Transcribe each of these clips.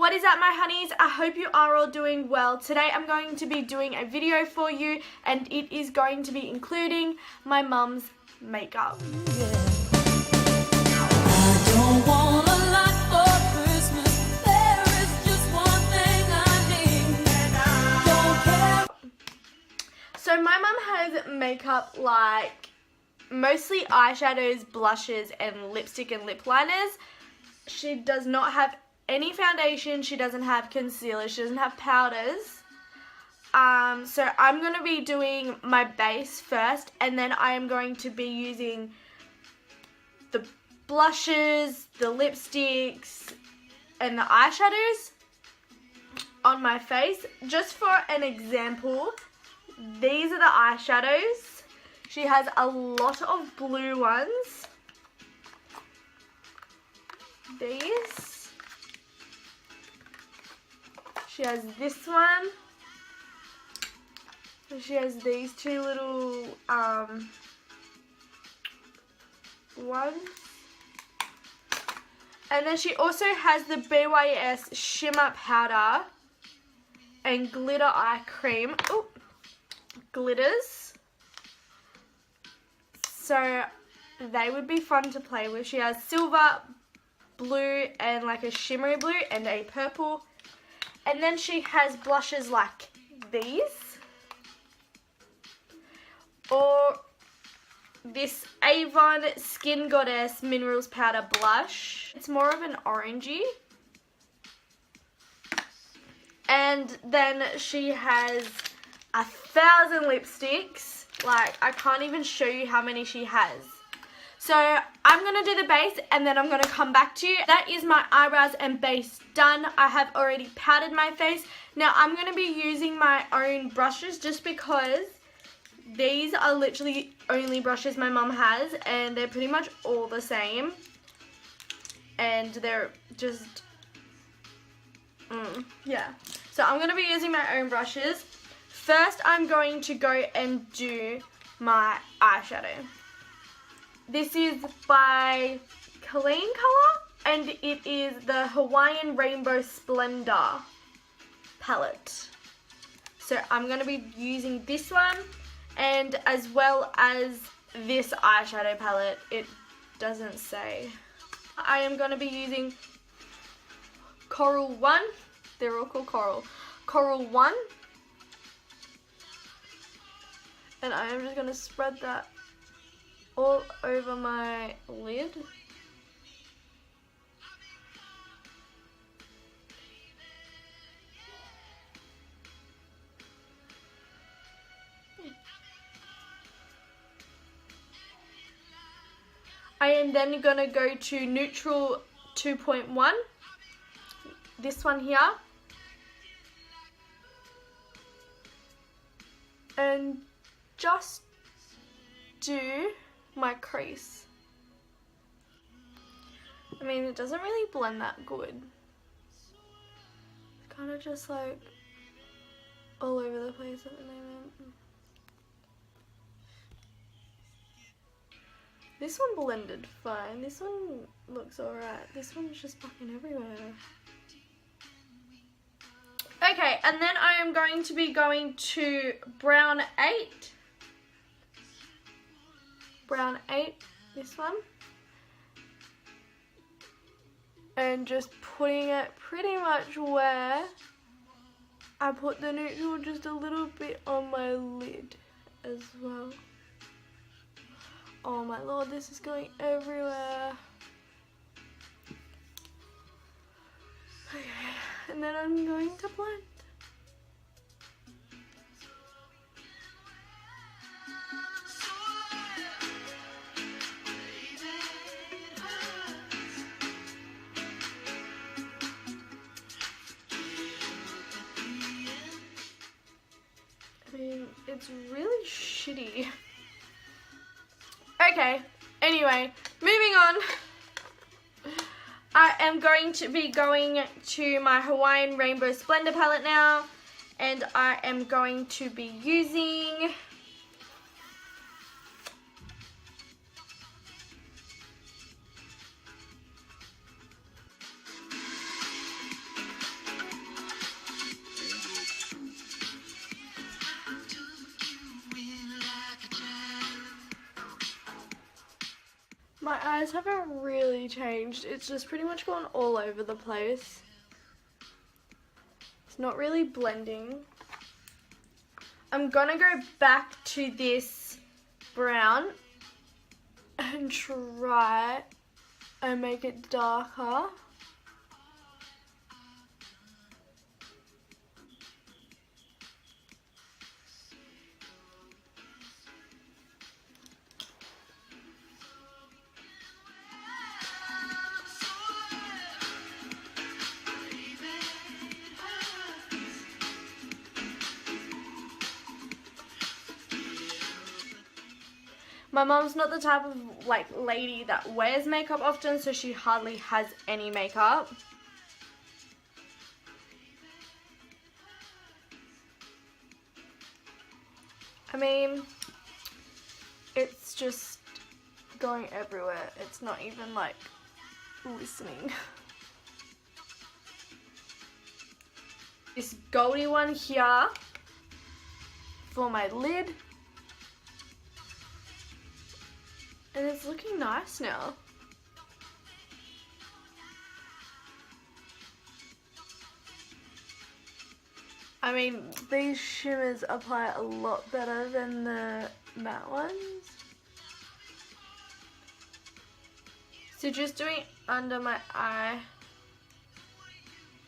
What is up, my honeys? I hope you are all doing well. Today I'm going to be doing a video for you, and it is going to be including my mum's makeup. So my mum has makeup like mostly eyeshadows, blushes, and lipstick and lip liners. She does not have any foundation, she doesn't have concealer, she doesn't have powders. So I'm going to be doing my base first, and then I am going to be using the blushes, the lipsticks, and the eyeshadows on my face. Just for an example, these are the eyeshadows. She has a lot of blue ones. These. She has this one. She has these two little ones. And then she also has the BYS Shimmer Powder and Glitter Eye Cream. Ooh, glitters. So they would be fun to play with. She has silver, blue, and like a shimmery blue, and a purple. And then she has blushes like these, or this Avon Skin Goddess Minerals Powder Blush. It's more of an orangey. And then she has 1,000 lipsticks. Like, I can't even show you how many she has. So I'm going to do the base, and then I'm going to come back to you. That is my eyebrows and base done. I have already powdered my face. Now I'm going to be using my own brushes just because these are literally only brushes my mum has, and they're pretty much all the same. And they're just, yeah. So I'm going to be using my own brushes. First I'm going to go and do my eyeshadow. This is by Challange Color, and it is the Hawaiian Rainbow Splendor palette. So I'm going to be using this one, and as well as this eyeshadow palette. It doesn't say. I am going to be using Coral 1. They're all called Coral. Coral 1. And I am just going to spread that all over my lid. I am then going to go to Neutral 2.1, this one here, and just do my crease. I mean, it doesn't really blend that good. It's kind of just like all over the place at the moment. This one blended fine. This one looks alright. This one's just fucking everywhere. Okay, and then I am going to be going to Brown 8. Brown 8, this one, and just putting it pretty much where I put the neutral, just a little bit on my lid as well. Oh my lord, this is going everywhere. Okay, and then I'm going to blend. I mean, it's really shitty. Okay, anyway, moving on. I am going to be going to my Hawaiian Rainbow Splendor palette now, and I am going to be using My eyes haven't really changed. It's just pretty much gone all over the place. It's not really blending. I'm gonna go back to this brown and try and make it darker. My mom's not the type of like lady that wears makeup often, so she hardly has any makeup. I mean, it's just going everywhere. It's not even like listening. This goldy one here for my lid. And it's looking nice now. I mean, these shimmers apply a lot better than the matte ones. So just doing under my eye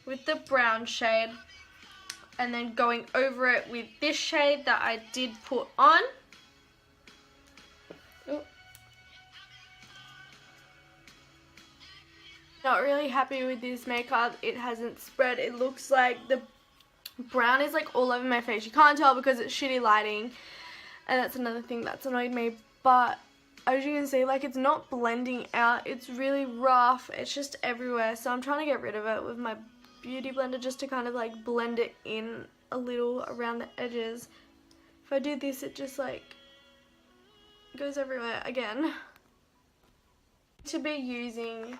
with the brown shade and then going over it with this shade that I did put on. Ooh. Not really happy with this makeup. It hasn't spread. It looks like the brown is like all over my face. You can't tell because it's shitty lighting, and that's another thing that's annoyed me. But as you can see, like, it's not blending out. It's really rough. It's just everywhere. So I'm trying to get rid of it with my beauty blender just to kind of like blend it in a little around the edges. If I do this, it just like goes everywhere again. To be using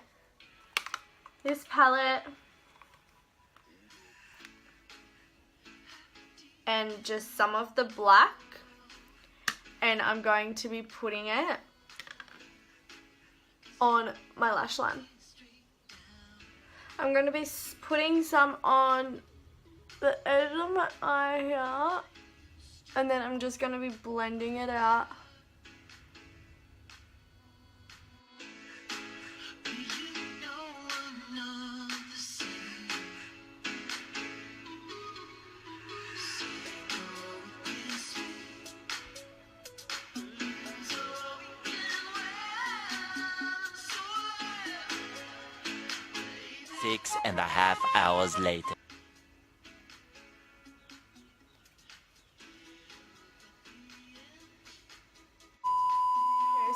this palette and just some of the black, and I'm going to be putting it on my lash line. I'm going to be putting some on the edge of my eye here, and then I'm just going to be blending it out. Six and a half hours later.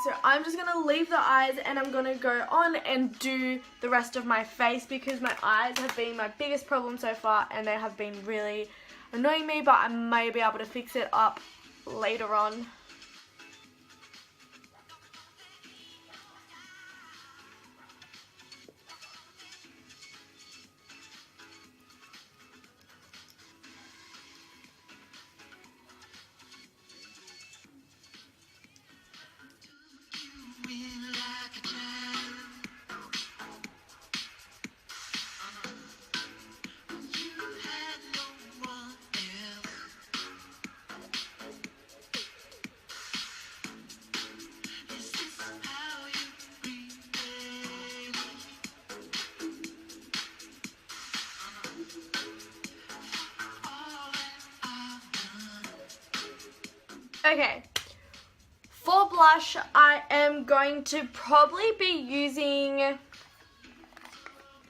So I'm just going to leave the eyes and I'm going to go on and do the rest of my face because my eyes have been my biggest problem so far and they have been really annoying me, but I may be able to fix it up later on. Okay, for blush, I am going to probably be using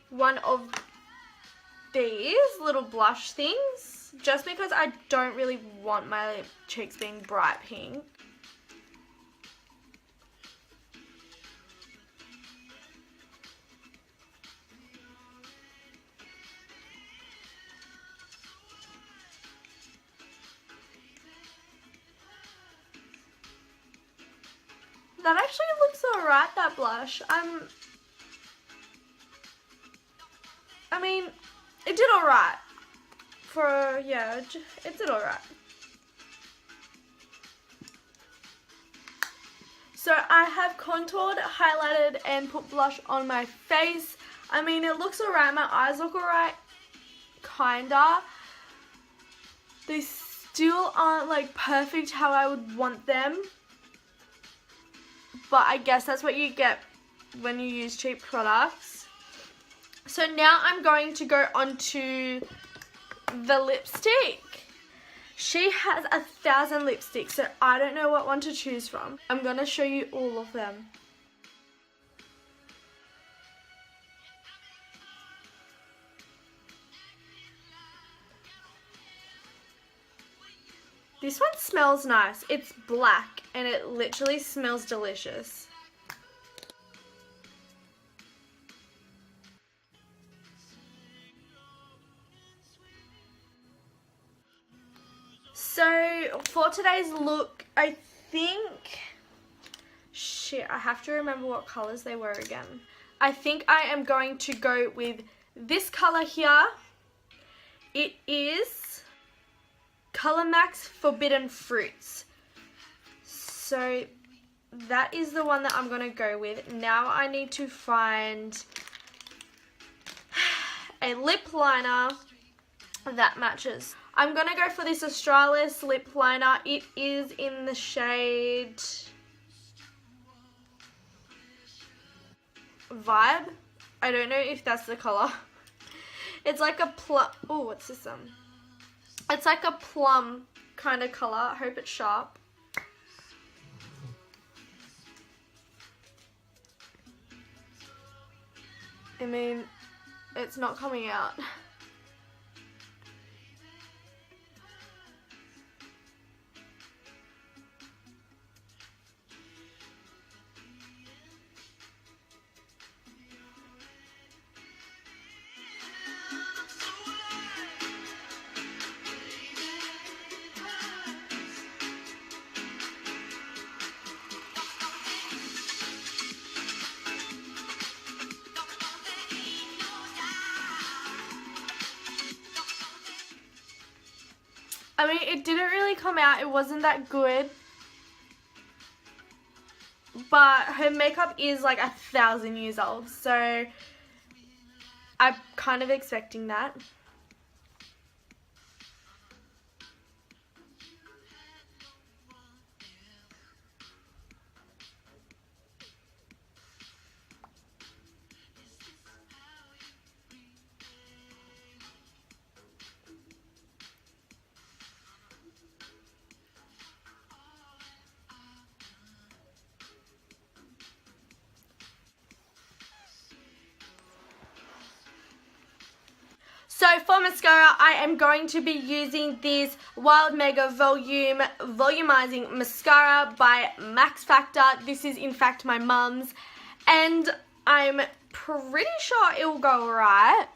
one of these little blush things, just because I don't really want my cheeks being bright pink. That actually looks alright, that blush. I mean, it did alright. Yeah, it did alright. So So I have contoured, highlighted, and put blush on my face. I mean, it looks alright. My eyes look alright, kinda. They still aren't like perfect how I would want them. But I guess that's what you get when you use cheap products. So now I'm going to go on to the lipstick. She has 1,000 lipsticks, so I don't know what one to choose from. I'm going to show you all of them. This one smells nice. It's black and it literally smells delicious. So for today's look, I think, shit, I have to remember what colors they were again. I think I am going to go with this color here. It is Color Max Forbidden Fruits. So that is the one that I'm going to go with. Now I need to find a lip liner that matches. I'm going to go for this Australis lip liner. It is in the shade Vibe. I don't know if that's the color. It's like a plum. Oh, what's this one? It's like a plum kind of color. I hope it's sharp. I mean, it's not coming out. I mean, it didn't really come out. It wasn't that good. But her makeup is like 1,000 years old. So I'm kind of expecting that. So for mascara, I am going to be using this Wild Mega Volume Volumizing Mascara by Max Factor. This is in fact my mum's, and I'm pretty sure it will go alright.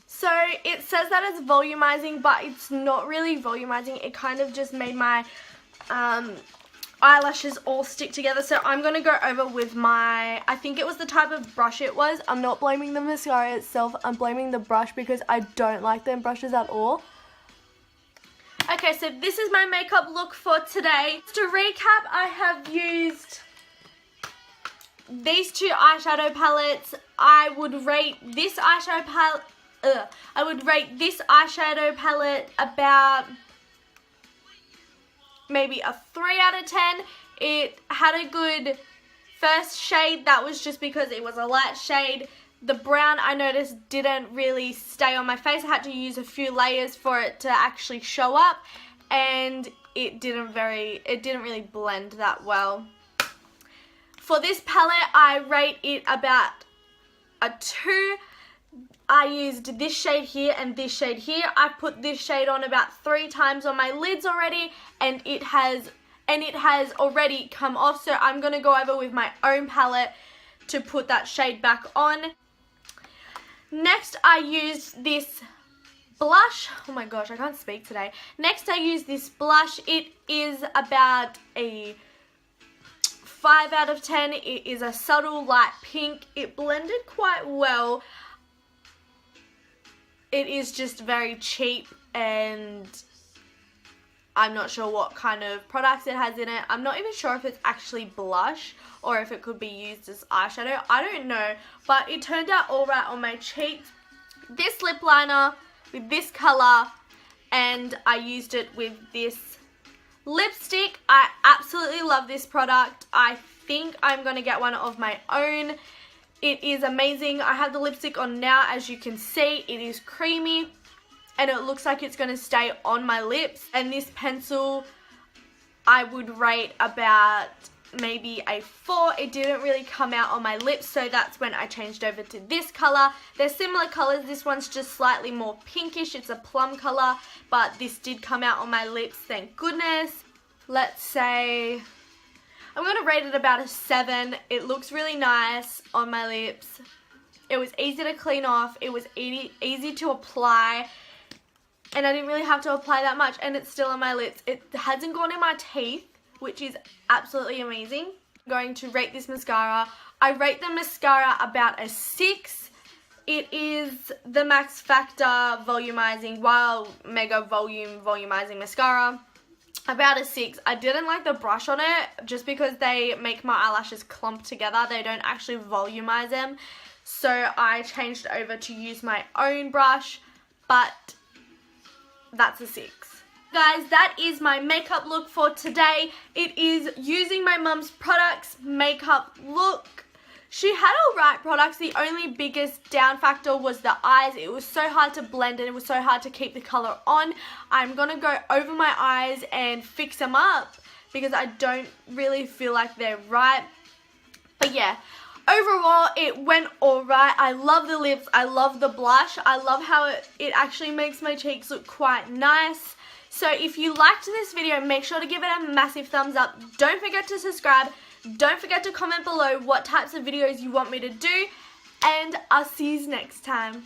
So it says that it's volumizing, but it's not really volumizing. It kind of just made my eyelashes all stick together. So I'm going to go over with my, I think it was the type of brush it was. I'm not blaming the mascara itself. I'm blaming the brush because I don't like them brushes at all. Okay, so this is my makeup look for today. To recap, I have used these two eyeshadow palettes. I would rate this eyeshadow palette about maybe a 3 out of 10. It had a good first shade. That was just because it was a light shade. The brown, I noticed, didn't really stay on my face. I had to use a few layers for it to actually show up, and it didn't really blend that well. For this palette, I rate it about a 2. I used this shade here and this shade here. I put this shade on about 3 times on my lids already, and it has already come off. So I'm going to go over with my own palette to put that shade back on. Next, I used this blush. Oh my gosh, I can't speak today. Next, I used this blush. It is about a 5 out of 10. It is a subtle light pink. It blended quite well. It is just very cheap, and I'm not sure what kind of products it has in it. I'm not even sure if it's actually blush or if it could be used as eyeshadow. I don't know, but it turned out alright on my cheeks. This lip liner with this colour, and I used it with this lipstick. I absolutely love this product. I think I'm going to get one of my own. It is amazing. I have the lipstick on now, as you can see. It is creamy, and it looks like it's going to stay on my lips. And this pencil, I would rate about maybe a 4. It didn't really come out on my lips, so that's when I changed over to this color. They're similar colors. This one's just slightly more pinkish. It's a plum color, but this did come out on my lips, thank goodness. Let's say I'm going to rate it about a 7. It looks really nice on my lips. It was easy to clean off. It was easy to apply, and I didn't really have to apply that much, and it's still on my lips. It hasn't gone in my teeth, which is absolutely amazing. I'm going to rate this mascara. I rate the mascara about a 6. It is the Max Factor Volumizing Wow Mega Volume Volumizing Mascara. About a 6. I didn't like the brush on it just because they make my eyelashes clump together. They don't actually volumize them. So I changed over to use my own brush, but that's a 6. Guys, that is my makeup look for today. It is using my mum's products makeup look. She had alright products. The only biggest down factor was the eyes. It was so hard to blend and it was so hard to keep the color on. I'm going to go over my eyes and fix them up because I don't really feel like they're right. But yeah, overall it went alright. I love the lips. I love the blush. I love how it actually makes my cheeks look quite nice. So if you liked this video, make sure to give it a massive thumbs up. Don't forget to subscribe. Don't forget to comment below what types of videos you want me to do. And I'll see you next time.